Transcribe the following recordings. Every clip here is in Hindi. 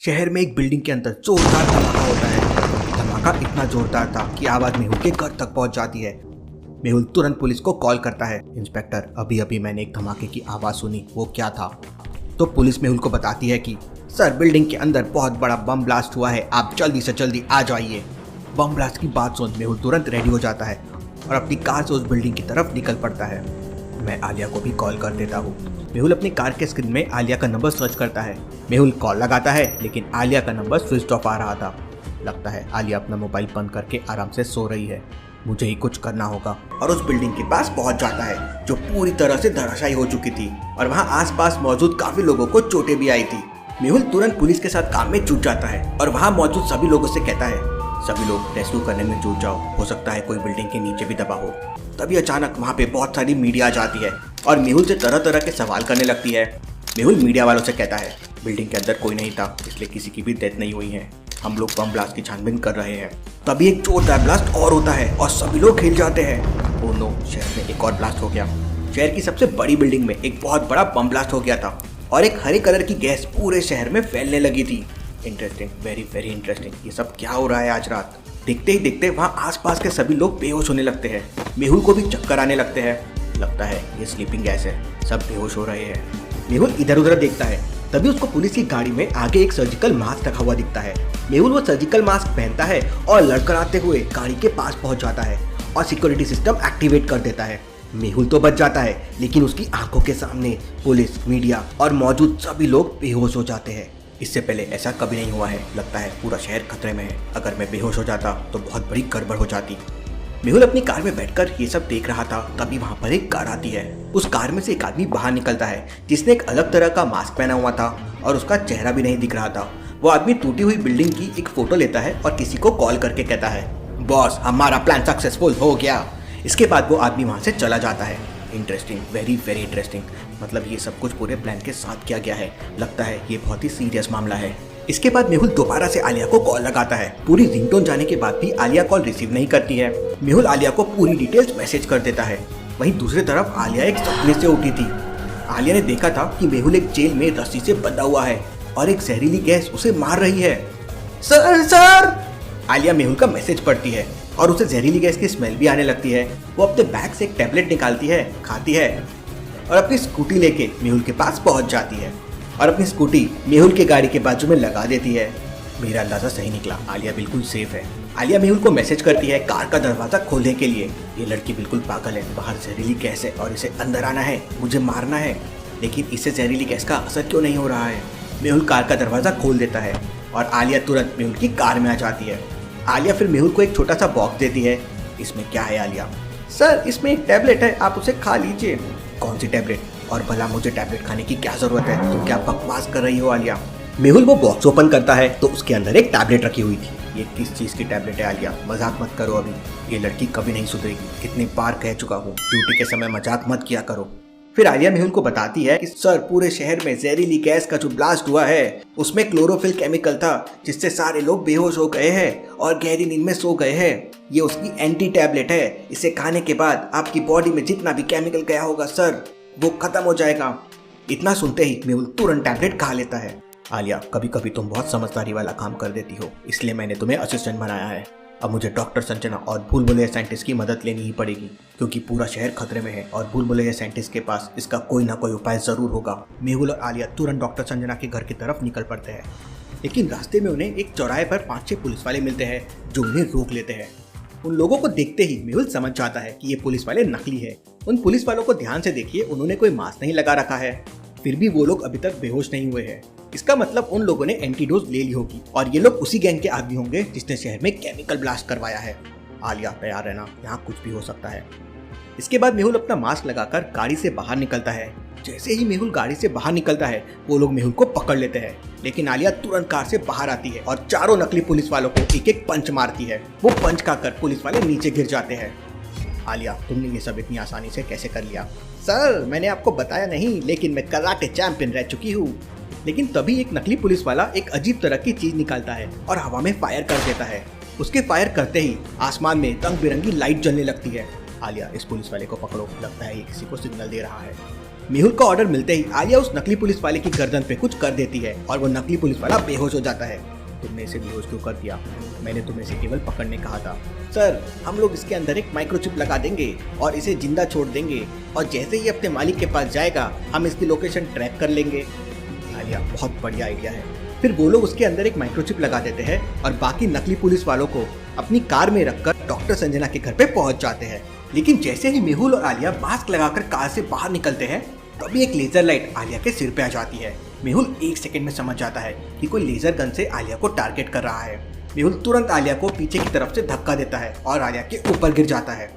शहर में एक बिल्डिंग के अंदर जोरदार धमाका होता है। धमाका इतना जोरदार था कि आवाज मेहुल के घर तक पहुंच जाती है। मेहुल तुरंत पुलिस को कॉल करता है। इंस्पेक्टर, अभी अभी मैंने एक धमाके की आवाज सुनी, वो क्या था? तो पुलिस मेहुल को बताती है कि सर, बिल्डिंग के अंदर बहुत बड़ा बम ब्लास्ट हुआ है, आप जल्दी से जल्दी आ जाइए। बम ब्लास्ट की बात सुन मेहुल तुरंत रेडी हो जाता है और अपनी कार से उस बिल्डिंग की तरफ निकल पड़ता है। मैं आलिया को भी कॉल कर देता हूँ। मेहुल अपनी कार के स्क्रीन में आलिया का नंबर सर्च करता है। मेहुल कॉल लगाता है लेकिन आलिया का नंबर स्विच ऑफ आ रहा था। लगता है आलिया अपना मोबाइल बंद करके आराम से सो रही है। मुझे ही कुछ करना होगा और उस बिल्डिंग के पास पहुंच जाता है जो पूरी तरह से धराशायी हो चुकी थी और वहां आसपास मौजूद काफी लोगों को चोटें भी आई थी। मेहुल तुरंत पुलिस के साथ काम में जुट जाता है और वहां मौजूद सभी लोगों से कहता है, सभी लोग रेस्क्यू करने में जुट जाओ, हो सकता है कोई बिल्डिंग के नीचे भी दबा हो। तभी अचानक वहाँ पे बहुत सारी मीडिया आ जाती है और मेहुल से तरह तरह के सवाल करने लगती है। मेहुल मीडिया वालों से कहता है, बिल्डिंग के अंदर कोई नहीं था, इसलिए किसी की भी डेथ नहीं हुई है। हम लोग बम ब्लास्ट की छानबीन कर रहे हैं। तभी एक जोरदार ब्लास्ट और होता है और सभी लोग हिल जाते हैं। ओह नो, शहर में एक और ब्लास्ट हो गया। शहर की सबसे बड़ी बिल्डिंग में एक बहुत बड़ा बम ब्लास्ट हो गया था और एक हरे कलर की गैस पूरे शहर में फैलने लगी थी। Interesting, very very interesting. ये सब क्या हो रहा है आज रात? देखते ही देखते वहाँ आसपास के सभी लोग बेहोश होने लगते हैं। मेहुल को भी चक्कर आने लगते हैं। लगता है ये स्लीपिंग गैस है, सब बेहोश हो रहे हैं। मेहुल इधर उधर देखता है। तभी उसको पुलिस की गाड़ी में आगे एक सर्जिकल मास्क रखा हुआ दिखता है। मेहुल वो सर्जिकल मास्क पहनता है और लड़खड़ाते हुए गाड़ी के पास पहुंच जाता है और सिक्योरिटी सिस्टम एक्टिवेट कर देता है। मेहुल तो बच जाता है लेकिन उसकी आंखों के सामने पुलिस, मीडिया और मौजूद सभी लोग बेहोश हो जाते हैं। इससे पहले ऐसा कभी नहीं हुआ है। लगता है पूरा शहर खतरे में है। अगर मैं बेहोश हो जाता तो बहुत बड़ी गड़बड़ हो जाती। मेहुल अपनी कार में बैठकर ये सब देख रहा था। तभी वहाँ पर एक कार आती है। उस कार में से एक आदमी बाहर निकलता है जिसने एक अलग तरह का मास्क पहना हुआ था और उसका चेहरा भी नहीं दिख रहा था। वो आदमी टूटी हुई बिल्डिंग की एक फोटो लेता है और किसी को कॉल करके कहता है, बॉस, हमारा प्लान सक्सेसफुल हो गया। इसके बाद वो आदमी वहाँ से चला जाता है। Interesting, very very interesting. मतलब ये सब कुछ पूरे प्लान के साथ किया गया है। लगता है ये बहुत ही सीरियस मामला है। इसके बाद मेहुल दोबारा से आलिया को कॉल लगाता है। पूरी रिंगटोन जाने के बाद भी आलिया कॉल रिसीव नहीं करती है। मेहुल आलिया को पूरी डिटेल्स मैसेज कर देता है। वहीं दूसरी तरफ आलिया एक सपने से उठी थी। आलिया ने देखा था कि मेहुल एक जेल में रस्सी से बंधा हुआ है और एक जहरीली गैस उसे मार रही है। Sir sir! आलिया मेहुल का मैसेज पढ़ती है और उसे जहरीली गैस की स्मेल भी आने लगती है। वो अपने बैग से एक टैबलेट निकालती है, खाती है और अपनी स्कूटी लेके मेहुल के पास पहुंच जाती है और अपनी स्कूटी मेहुल के गाड़ी के बाजू में लगा देती है। मेरा अंदाजा सही निकला, आलिया बिल्कुल सेफ है। आलिया मेहुल को मैसेज करती है कार का दरवाजा खोलने के लिए। ये लड़की बिल्कुल पागल है, बाहर जहरीली गैस है और इसे अंदर आना है, मुझे मारना है। लेकिन इससे जहरीली गैस का असर क्यों नहीं हो रहा है? मेहुल कार का दरवाजा खोल देता है और आलिया तुरंत मेहुल की कार में आ जाती है। आलिया फिर मेहुल को एक छोटा सा बॉक्स देती है। इसमें क्या है आलिया? सर, इसमें एक टैबलेट है, आप उसे खा लीजिए। कौन सी टैबलेट? और भला मुझे टैबलेट खाने की क्या जरूरत है? तुम क्या बकवास कर रही हो आलिया? मेहुल वो बॉक्स ओपन करता है तो उसके अंदर एक टैबलेट रखी हुई थी। ये किस चीज की टैबलेट है आलिया? मजाक मत करो अभी। ये लड़की कभी नहीं सुधरेगी। कितनी बार कह चुका हूँ, ड्यूटी के समय मजाक मत किया करो। फिर आलिया मेहुल को बताती है कि सर, पूरे शहर में जहरीली गैस का जो ब्लास्ट हुआ है उसमें क्लोरोफिल केमिकल था जिससे सारे लोग बेहोश हो गए हैं और गहरी नींद में सो गए हैं। ये उसकी एंटी टैबलेट है। इसे खाने के बाद आपकी बॉडी में जितना भी केमिकल गया होगा सर, वो खत्म हो जाएगा। इतना सुनते ही मेहुल तुरंत टैबलेट खा लेता है। आलिया, कभी कभी तुम बहुत समझदारी वाला काम कर देती हो, इसलिए मैंने तुम्हें असिस्टेंट बनाया है। अब मुझे डॉक्टर संजना और भूल भुलैया साइंटिस्ट की मदद लेनी ही पड़ेगी क्योंकि पूरा शहर खतरे में है और भूल भुलैया साइंटिस्ट के पास इसका कोई ना कोई उपाय जरूर होगा। मेहुल और आलिया तुरंत डॉक्टर संजना के घर की तरफ निकल पड़ते हैं। लेकिन रास्ते में उन्हें एक चौराहे पर 5-6 पुलिस वाले मिलते हैं जो उन्हें रोक लेते हैं। उन लोगों को देखते ही मेहुल समझ जाता है कि ये पुलिस वाले नकली है। उन पुलिस वालों को ध्यान से देखिए, उन्होंने कोई मास्क नहीं लगा रखा है, फिर भी वो लोग अभी तक बेहोश नहीं हुए हैं। इसका मतलब उन लोगों ने एंटीडोज ले ली होगी और ये लोग उसी गैंग के आदमी होंगे जिसने शहर में केमिकल ब्लास्ट करवाया है। आलिया, तैयार रहना, यहाँ कुछ भी हो सकता है। इसके बाद मेहुल अपना मास्क लगाकर गाड़ी से बाहर निकलता है। जैसे ही मेहुल गाड़ी से बाहर निकलता है वो लोग मेहुल को पकड़ लेते हैं। लेकिन आलिया तुरंत कार से बाहर आती है और चारों नकली पुलिस वालों को एक एक पंच मारती है। वो पंच खाकर पुलिस वाले नीचे गिर जाते हैं। आलिया, तुमने ये सब इतनी आसानी से कैसे कर लिया? सर, मैंने आपको बताया नहीं, लेकिन मैं कराटे चैंपियन रह चुकी हूँ। लेकिन तभी एक नकली पुलिस वाला एक अजीब तरह की चीज निकालता है और हवा में फायर कर देता है। उसके फायर करते ही आसमान में रंग बिरंगी लाइट जलने लगती है। आलिया, इस पुलिस वाले को पकड़ो, लगता है ये किसी को सिग्नल दे रहा है। मेहुल का ऑर्डर मिलते ही आलिया उस नकली पुलिस वाले की गर्दन पे कुछ कर देती है और वो नकली पुलिस वाला बेहोश हो जाता है। तुमने इसे बेहोश क्यों कर दिया? मैंने तुम्हें इसे केवल पकड़ने कहा था। सर, हम लोग इसके अंदर एक माइक्रोचिप लगा देंगे और इसे जिंदा छोड़ देंगे और जैसे ही अपने मालिक के पास जाएगा हम इसकी लोकेशन ट्रैक कर लेंगे। आलिया, बहुत बढ़िया आइडिया है। फिर वो लोग उसके अंदर एक माइक्रोचिप लगा देते हैं और बाकी नकली पुलिस वालों को अपनी कार में रखकर डॉक्टर संजना के घर पे पहुंच जाते हैं। लेकिन जैसे ही मेहुल और आलिया मास्क लगाकर कार से बाहर निकलते हैं तभी एक लेजर लाइट आलिया के सिर पे आ जाती है। मेहुल 1 सेकंड में समझ जाता है कि कोई लेजर गन से आलिया को टारगेट कर रहा है। मेहुल तुरंत आलिया को पीछे की तरफ से धक्का देता है और आलिया के ऊपर गिर जाता है।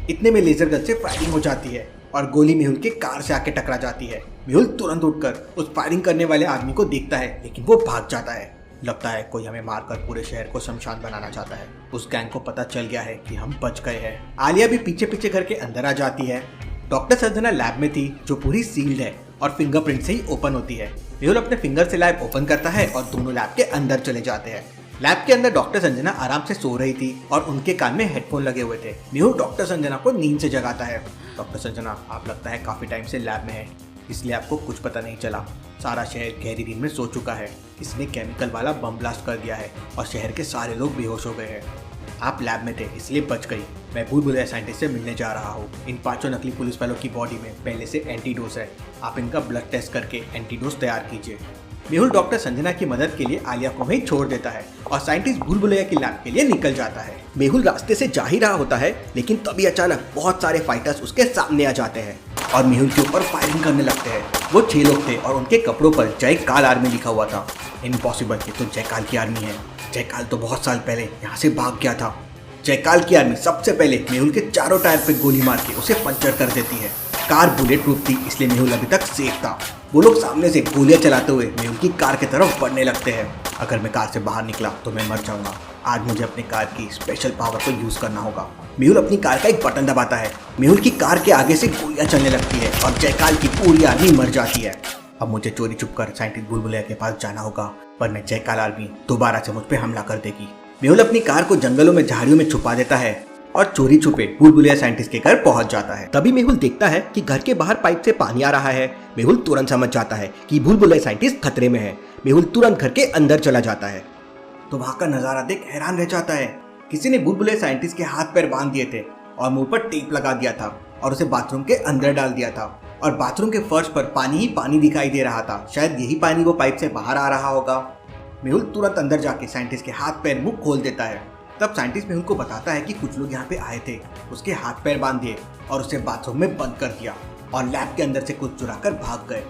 इतने में लेजर गन से फायरिंग हो जाती है और गोली मेहुल के कार से आके टकरा जाती है। मेहुल तुरंत उठकर उस फायरिंग करने वाले आदमी को देखता है लेकिन वो भाग जाता है। लगता है कोई हमें मारकर पूरे शहर को शमशान बनाना चाहता है। उस गैंग को पता चल गया है कि हम बच गए हैं। आलिया भी पीछे पीछे घर के अंदर आ जाती है। डॉक्टर संजना लैब में थी जो पूरी सील्ड है और फिंगरप्रिंट से ही ओपन होती है। मेहुल अपने फिंगर से लैब ओपन करता है और दोनों लैब के अंदर चले जाते हैं। लैब के अंदर डॉक्टर संजना आराम से सो रही थी और उनके कान में हेडफोन लगे हुए थे। मेहुल डॉक्टर संजना को नींद से जगाता है। डॉक्टर संजना, आप लगता है काफी टाइम से लैब में है, इसलिए आपको कुछ पता नहीं चला। सारा शहर गहरी नींद में सो चुका है। इसने केमिकल वाला बम ब्लास्ट कर दिया है और शहर के सारे लोग बेहोश हो गए हैं। आप लैब में थे इसलिए बच गई। मैं भूल भुलैया साइंटिस्ट से मिलने जा रहा हूँ। इन 5 नकली पुलिस वालों की बॉडी में पहले से एंटीडोज है। आप इनका ब्लड टेस्ट करके एंटीडोज तैयार कीजिए। मेहुल डॉक्टर संजना की मदद के लिए आलिया को वहीं छोड़ देता है और साइंटिस्ट भूल भुलैया की लैब के लिए निकल जाता है। मेहुल रास्ते से जा ही रहा होता है लेकिन तभी अचानक बहुत सारे फाइटर्स उसके सामने आ जाते हैं और मेहुल के ऊपर फायरिंग करने लगते हैं। वो 6 लोग थे और उनके कपड़ों पर जय काल आर्मी लिखा हुआ था। इम्पॉसिबल, ये तो जय काल की आर्मी है। जय काल तो बहुत साल पहले यहाँ से भाग गया था। जय काल की आर्मी सबसे पहले मेहुल के चारों टायर पे गोली मार के उसे पंचर कर देती है। कार बुलेट प्रूफ थी इसलिए मेहुल अभी तक सेफ था। वो लोग सामने से गोलियां चलाते हुए मेहुल की कार की तरफ बढ़ने लगते हैं। अगर मैं कार से बाहर निकला तो मैं मर जाऊंगा। आज मुझे अपनी कार की स्पेशल पावर को यूज करना होगा। मेहुल अपनी कार का एक बटन दबाता है। मेहुल की कार के आगे से गोलियां चलने लगती है और जयकाल की पूरी आर्मी मर जाती है। अब मुझे चोरी छुप कर साइंटिस्ट भूल भुलैया के पास जाना होगा वरना जयकाल आर्मी दोबारा से मुझ पर हमला कर देगी। मेहुल अपनी कार को जंगलों में झाड़ियों में छुपा देता है और चोरी छुपे भूल भुलैया साइंटिस्ट के घर पहुंच जाता है। तभी मेहुल देखता है कि घर के बाहर पाइप से पानी आ रहा है। मेहुल तुरंत समझ जाता है कि भूल भुलैया साइंटिस्ट खतरे में है। मेहुल तुरंत घर के अंदर चला जाता है तो वहां का नजारा देख हैरान रह जाता है। किसी ने भूल भुलैया साइंटिस्ट के हाथ पैर बांध दिए थे और मुंह पर टेप लगा दिया था और उसे बाथरूम के अंदर डाल दिया था और बाथरूम के फर्श पर पानी ही पानी दिखाई दे रहा था। शायद यही पानी वो पाइप से बाहर आ रहा होगा। मेहुल तुरंत अंदर जाके साइंटिस्ट के हाथ पैर मुंह खोल देता है। तब साइंटिस्ट मेहुल को बताता है कि कुछ लोग यहाँ पे आए थे, उसके हाथ पैर बांध दिए और उसे बाथरूम में बंद कर दिया और लैब के अंदर से कुछ चुरा कर भाग गए।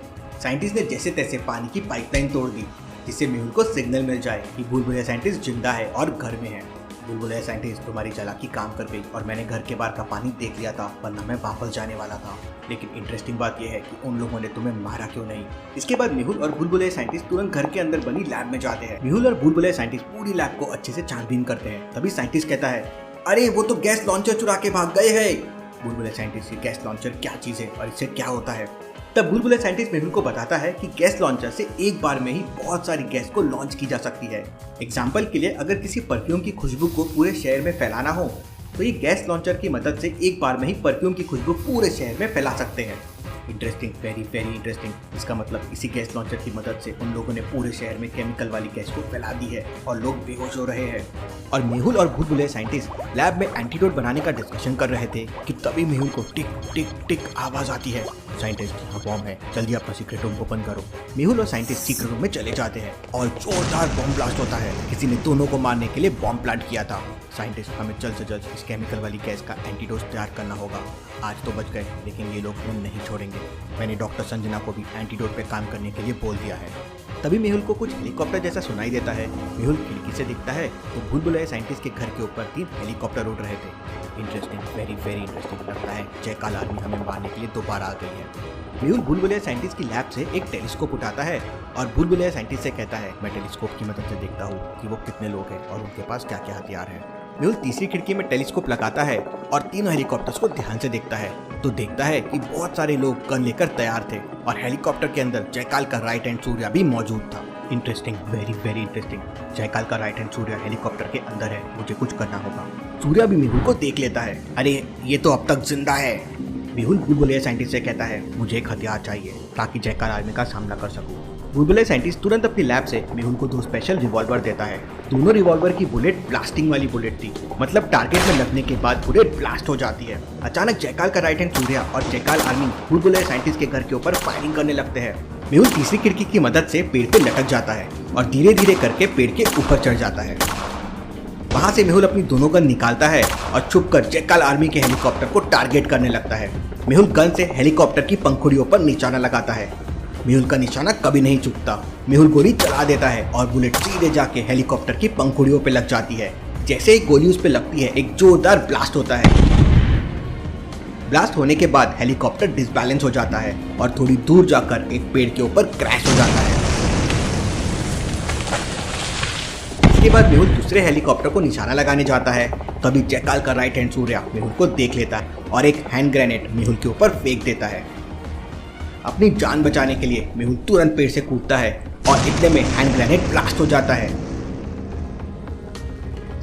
साइंटिस्ट ने जैसे तैसे पानी की पाइपलाइन तोड़ दी जिससे मेहुल को सिग्नल मिल जाए कि भूल भुलैया साइंटिस्ट जिंदा है और घर में है। भूल भुलैया साइंटिस्ट, तुम्हारी चालाकी काम कर गई और मैंने घर के बाहर का पानी देख लिया था वरना मैं वापस जाने वाला था। लेकिन इंटरेस्टिंग बात यह है कि उन लोगों ने तुम्हें मारा क्यों नहीं। इसके बाद मेहुल और भूल भुलैया साइंटिस्ट तुरंत घर के अंदर बनी लैब में जाते हैं। मेहुल और भूल भुलैया साइंटिस्ट पूरी लैब को अच्छे से छानबीन करते हैं। तभी साइंटिस्ट कहता है, अरे वो तो गैस लॉन्चर चुरा के भाग गए हैं। भूल भुलैया साइंटिस्ट, गैस लॉन्चर क्या चीज है और इससे क्या होता है? तब भूल भुलैया साइंटिस्ट मेहुल को बताता है कि गैस लॉन्चर से एक बार में ही बहुत सारी गैस को लॉन्च की जा सकती है। एग्जाम्पल के लिए अगर किसी परफ्यूम की खुशबू को पूरे शहर में फैलाना हो तो ये गैस लॉन्चर की मदद से एक बार में ही परफ्यूम की खुशबू पूरे शहर में फैला सकते हैं। Interesting, very very interesting. इसका मतलब इसी गैस लॉन्चर की मदद से उन लोगों ने पूरे शहर में केमिकल वाली गैस को फैला दी है और लोग बेहोश हो रहे हैं। और मेहुल और भूल भुलैया साइंटिस्ट लैब में एंटीडोट बनाने का डिस्कशन कर रहे थे कि तभी मेहुल को टिक टिक टिक आवाज आती है। साइंटिस्ट, यहाँ बॉम्ब है, जल्दी अपना सीक्रेट रूम ओपन करो। मेहुल और साइंटिस्ट सीक्रेट रूम में चले जाते हैं और जोरदार बॉम्ब ब्लास्ट होता है। किसी ने दोनों को मारने के लिए बॉम्ब प्लांट किया था। साइंटिस्ट, हमें जल्द से जल्द इस केमिकल वाली गैस का एंटीडोट तैयार करना होगा। आज तो बच गए लेकिन ये लोग खून नहीं छोड़ेंगे। मैंने डॉक्टर संजना को भी एंटीडोट पे काम करने के लिए बोल दिया है। तभी मेहुल को कुछ हेलीकॉप्टर जैसा सुनाई देता है। मेहुल खिड़की से दिखता है तो भूल भुलैया साइंटिस्ट के घर के ऊपर 3 हेलीकॉप्टर उड़ रहे थे। Interesting, very very interesting. लगता है जयकाल आर्मी हमें मारने के लिए दोबारा आ गई है। मेहुल भूल भुलैया साइंटिस्ट की लैब से एक टेलीस्कोप उठाता है और भूल भुलैया साइंटिस्ट से कहता है, मैं टेलीस्कोप की मदद से देखता हूँ कि वो कितने लोग हैं और उनके पास क्या क्या हथियार है। मेहुल तीसरी खिड़की में टेलीस्कोप लगाता है और तीनों हेलीकॉप्टर्स को ध्यान से देखता है तो देखता है कि बहुत सारे लोग गन लेकर तैयार थे और हेलीकॉप्टर के अंदर जयकाल का राइट हैंड सूर्या भी मौजूद था। Interesting, very very interesting. जयकाल का राइट हैंड सूर्या हेलीकॉप्टर के अंदर है, मुझे कुछ करना होगा। सूर्या भी मेहुल को देख लेता है। अरे ये तो अब तक जिंदा है। मेहुल बुलबुलिया साइंटिस्ट से कहता है, मुझे एक हथियार चाहिए ताकि जयकाल आर्मी का सामना कर सकूं। बुलबुलिया साइंटिस्ट तुरंत अपनी लैब से मेहुल को 2 स्पेशल रिवॉल्वर देता है। दोनों रिवॉल्वर की बुलेट ब्लास्टिंग वाली बुलेट थी, मतलब टारगेट में लगने के बाद बुलेट ब्लास्ट हो जाती है। अचानक जयकाल का राइट हैंड सूर्या और जयकाल आर्मी बुलबुलिया साइंटिस्ट के घर के ऊपर फायरिंग करने लगते हैं। मेहुल तीसरी खिड़की की मदद से पेड़ पे लटक जाता है और धीरे धीरे करके पेड़ के ऊपर चढ़ जाता है। वहां से मेहुल अपनी दोनों गन निकालता है और छुपकर जयकाल आर्मी के हेलीकॉप्टर को टारगेट करने लगता है। मेहुल गन से हेलीकॉप्टर की पंखुड़ियों पर निशाना लगाता है। मेहुल का निशाना कभी नहीं चूकता। मेहुल गोली चला देता है और बुलेट सीधे जाके हेलीकॉप्टर की पंखुड़ियों पे लग जाती है। जैसे ही गोली उस पे लगती है, एक जोरदार ब्लास्ट होता है। ब्लास्ट होने के बाद हेलीकॉप्टर डिसबैलेंस हो जाता है और थोड़ी दूर जाकर एक पेड़ के ऊपर क्रैश हो जाता है। इसके बाद मेहुल दूसरे हेलीकॉप्टर को निशाना लगाने जाता है। तभी जयकाल का राइट हैंड सूर्या मेहुल को देख लेता है और एक हैंड ग्रेनेड मेहुल के ऊपर फेंक देता है। अपनी जान बचाने के लिए मेहुल तुरंत पेड़ से कूदता है और इतने में हैंड ग्रेनेड ब्लास्ट हो जाता है।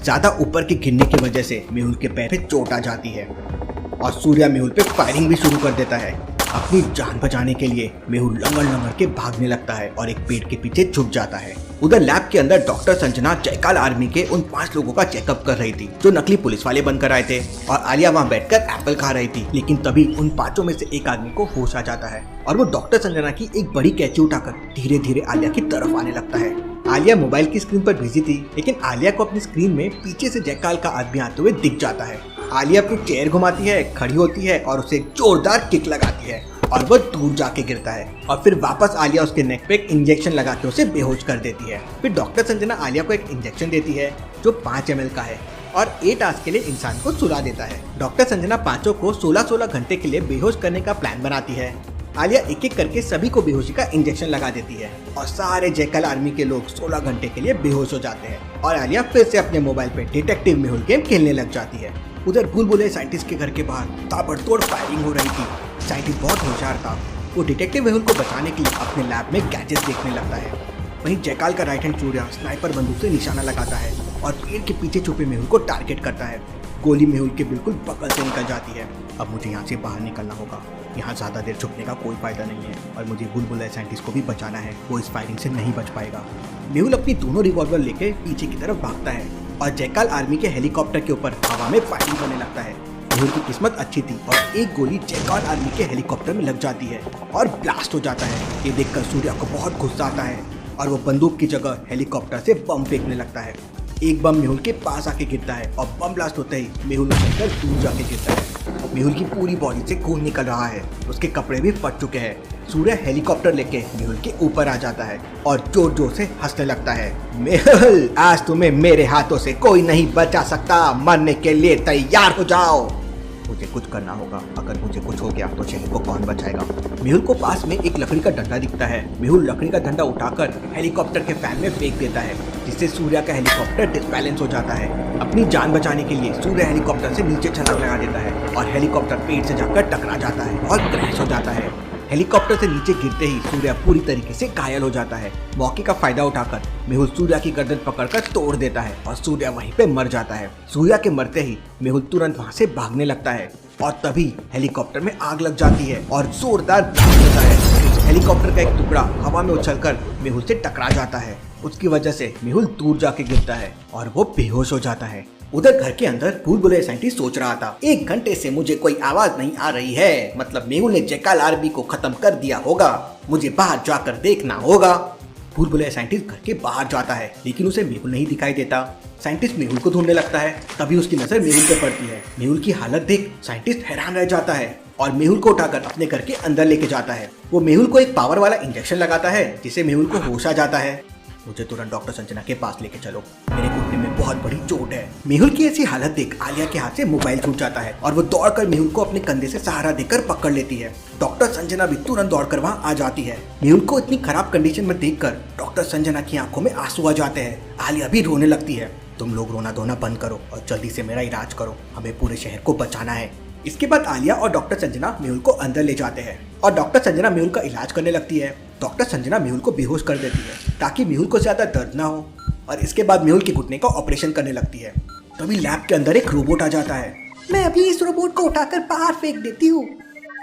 ज्यादा ऊपर के गिरने की वजह से मेहुल के पैर पे चोट आ जाती है और सूर्या मेहुल पे फायरिंग भी शुरू कर देता है। अपनी जान बचाने के लिए मेहुल लंगड़ लंगड़ के भागने लगता है और एक पेड़ के पीछे छुप जाता है। उधर लैब के अंदर डॉक्टर संजना जयकाल आर्मी के उन 5 लोगों का चेकअप कर रही थी जो नकली पुलिस वाले बनकर आए थे, और आलिया वहाँ बैठकर एप्पल खा रही थी। लेकिन तभी उन 5 में से एक आदमी को होश आ जाता है और वो डॉक्टर संजना की एक बड़ी कैंची उठाकर धीरे धीरे आलिया की तरफ आने लगता है। आलिया मोबाइल की स्क्रीन पर बिजी थी, लेकिन आलिया को अपनी स्क्रीन में पीछे से जयकाल का आदमी आते हुए दिख जाता है। आलिया अपनी चेयर घुमाती है, खड़ी होती है और उसे जोरदार किक लगाती है और वह दूर जाके गिरता है। और फिर वापस आलिया उसके नेक पे एक इंजेक्शन लगा के उसे बेहोश कर देती है। फिर डॉक्टर संजना आलिया को एक इंजेक्शन देती है जो 5 ml का है और 8 आवर्स के लिए इंसान को सुला देता है। डॉक्टर संजना 5 को 16-16 घंटे के लिए बेहोश करने का प्लान बनाती है। आलिया एक एक करके सभी को बेहोशी का इंजेक्शन लगा देती है और सारे जयकाल आर्मी के लोग 16 घंटे के लिए बेहोश हो जाते हैं और आलिया फिर से अपने मोबाइल पे डिटेक्टिव मेहुल गेम खेलने लग जाती है। उधर बुलबुलिया साइंटिस्ट के घर के बाहर ताबड़तोड़ फायरिंग हो रही थी। साइंटिस्ट बहुत होशियार था, वो डिटेक्टिव मेहुल को बचाने के लिए अपने लैब में गैजेट्स देखने लगता है। वहीं जयकाल का राइट हैंड सूर्या स्नाइपर बंदूक से निशाना लगाता है और पेड़ के पीछे छुपे मेहुल को टारगेट करता है। गोली मेहुल के बिल्कुल बगल से निकल जाती है। अब मुझे यहाँ से बाहर निकलना होगा, यहाँ ज़्यादा देर छुपने का कोई फायदा नहीं है और मुझे बुलबुलिया साइंटिस्ट को भी बचाना है, वो इस फायरिंग से नहीं बच पाएगा। मेहुल अपनी दोनों रिवॉल्वर लेके पीछे की तरफ भागता है और जयकाल आर्मी के हेलीकॉप्टर के ऊपर हवा में फायरिंग करने लगता है। मेहुल की किस्मत अच्छी थी और एक गोली जयकाल आर्मी के हेलीकॉप्टर में लग जाती है और ब्लास्ट हो जाता है। ये देखकर सूर्या को बहुत गुस्सा आता है और वो बंदूक की जगह हेलीकॉप्टर से बम फेंकने लगता है। एक बम मेहुल के पास आके गिरता है और बम ब्लास्ट होते ही मेहुल उछलकर दूर जाके गिरता है। मेहुल की पूरी बॉडी से खून निकल रहा है, उसके कपड़े भी फट चुके हैं। सूर्या हेलीकॉप्टर लेके मेहुल के ऊपर आ जाता है और जोर जोर से हंसने लगता है। मेहुल, आज तुम्हें मेरे हाथों से कोई नहीं बचा सकता, मरने के लिए तैयार हो जाओ। मुझे कुछ करना होगा, अगर मुझे कुछ हो गया तो शहर को कौन बचाएगा। मेहुल को पास में एक लकड़ी का डंडा दिखता है। मेहुल लकड़ी का डंडा उठाकर हेलीकॉप्टर के फैन में फेंक देता है, जिससे सूर्या का हेलीकॉप्टर डिसबैलेंस हो जाता है। अपनी जान बचाने के लिए सूर्या हेलीकॉप्टर से नीचे छलांग लगा देता है और हेलीकॉप्टर पेड़ से जाकर टकरा जाता है और क्रैश हो जाता है। हेलीकॉप्टर से नीचे गिरते ही सूर्या पूरी तरीके से घायल हो जाता है। मौके का फायदा उठाकर मेहुल सूर्या की गर्दन पकड़कर तोड़ देता है और सूर्या वहीं पे मर जाता है। सूर्या के मरते ही मेहुल तुरंत वहां से भागने लगता है और तभी हेलीकॉप्टर में आग लग जाती है और जोरदार ब्लास्ट होता है। हेलीकॉप्टर का एक टुकड़ा हवा में उछलकर मेहुल से टकरा जाता है। उसकी वजह से मेहुल दूर जाके गिरता है और वो बेहोश हो जाता है। उधर घर के अंदर बुलबुलिया साइंटिस्ट सोच रहा था, 1 घंटे से मुझे कोई आवाज नहीं आ रही है, मतलब मेहुल ने जयकाल आर्मी को खत्म कर दिया होगा, मुझे बाहर जाकर देखना होगा। बुलबुलिया साइंटिस्ट घर के बाहर जाता है, लेकिन उसे मेहुल नहीं दिखाई देता। साइंटिस्ट मेहुल को ढूंढने लगता है, तभी उसकी नजर मेहुल पे पड़ती है। मेहुल की हालत देख साइंटिस्ट हैरान रह जाता है और मेहुल को उठाकर अपने घर के अंदर लेके जाता है। वो मेहुल को एक पावर वाला इंजेक्शन लगाता है, जिससे मेहुल को होश आ जाता है। मुझे तुरंत डॉक्टर संजना के पास लेके चलो, मेरे घुटने में बहुत बड़ी चोट है। मेहुल की ऐसी हालत देख आलिया के हाथ से मोबाइल छूट जाता है और वो दौड़कर मेहुल को अपने कंधे से सहारा देकर पकड़ लेती है। डॉक्टर संजना भी तुरंत दौड़कर वहां आ जाती है। मेहुल को इतनी खराब कंडीशन में देखकर डॉक्टर संजना की आंखों में आंसू आ जाते हैं। आलिया भी रोने लगती है। तुम लोग रोना धोना बंद करो और जल्दी से मेरा इलाज करो, हमें पूरे शहर को बचाना है। इसके बाद आलिया और डॉक्टर संजना मेहुल को अंदर ले जाते हैं और डॉक्टर संजना मेहुल का इलाज करने लगती है। डॉक्टर संजना मेहुल को बेहोश कर देती है ताकि मेहुल को ज्यादा दर्द ना हो, और इसके बाद मेहुल के घुटने का ऑपरेशन करने लगती है। तभी लैब के अंदर एक रोबोट आ जाता है। मैं अभी इस रोबोट को उठाकर बाहर फेंक देती हूँ।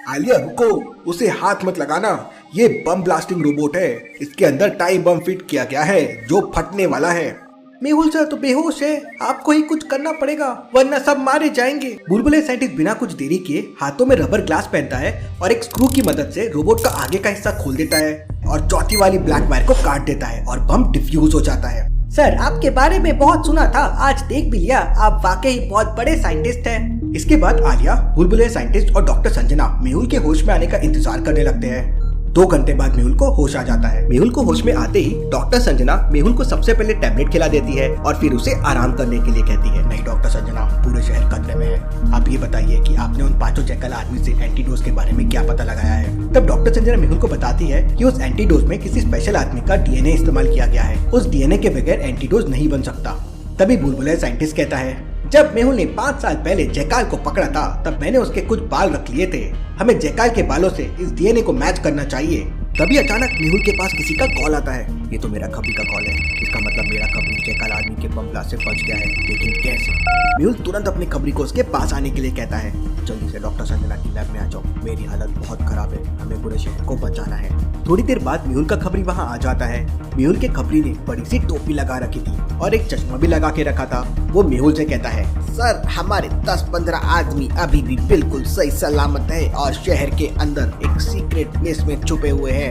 आलिया रुको, उसे हाथ मत लगाना। ये बम ब्लास्टिंग रोबोट है। इसके अंदर टाइम बम फिट किया गया है जो फटने वाला है। मेहुल सर तो बेहोश है, आपको ही कुछ करना पड़ेगा वरना सब मारे जाएंगे। बुलबुले साइंटिस्ट बिना कुछ देरी किए हाथों में रबर ग्लास पहनता है और एक स्क्रू की मदद से रोबोट का आगे का हिस्सा खोल देता है और चौथी वाली ब्लैक वायर को काट देता है और बम डिफ्यूज हो जाता है। सर आपके बारे में बहुत सुना था, आज देख भी लिया, आप वाकई बहुत बड़े साइंटिस्ट हैं। इसके बाद आलिया, बुलबुले साइंटिस्ट और डॉक्टर संजना मेहुल के होश में आने का इंतजार करने लगते हैं। 2 घंटे बाद मेहुल को होश आ जाता है। मेहुल को होश में आते ही डॉक्टर संजना मेहुल को सबसे पहले टैबलेट खिला देती है और फिर उसे आराम करने के लिए कहती है। नहीं डॉक्टर संजना, पूरे शहर खतरे में है। आप ये बताइए कि आपने उन 5 जैकल आदमी से एंटीडोज के बारे में क्या पता लगाया है। तब डॉक्टर संजना मेहुल को बताती है कि उस एंटीडोज में किसी स्पेशल आदमी का डीएनए इस्तेमाल किया गया है। उस डीएनए के बगैर एंटीडोज नहीं बन सकता। तभी बुलबुले साइंटिस्ट कहता है, जब मेहुल ने 5 साल पहले जयकाल को पकड़ा था तब मैंने उसके कुछ बाल रख लिए थे। हमें जयकाल के बालों से इस डीएनए को मैच करना चाहिए। तभी अचानक मेहुल के पास किसी का कॉल आता है। ये तो मेरा खबरी का कॉल है। इसका मतलब मेरा खबरी जयकाल आदमी के बम ब्लास्ट से बच गया है, लेकिन कैसे? मेहुल तुरंत अपनी खबरी को उसके पास आने के लिए कहता है, जल्दी से डॉक्टर संजना की लैब में आ जाओ, मेरी हालत बहुत खराब है, हमें पूरे शहर को बचाना है। थोड़ी देर बाद मेहुल का खबरी वहाँ आ जाता है। मेहुल के खबरी ने बड़ी सी टोपी लगा रखी थी और एक चश्मा भी लगा के रखा था। वो मेहुल से कहता है, सर हमारे 10-15 आदमी अभी भी बिल्कुल सही सलामत है और शहर के अंदर एक सीक्रेट प्लेस में छुपे हुए हैं।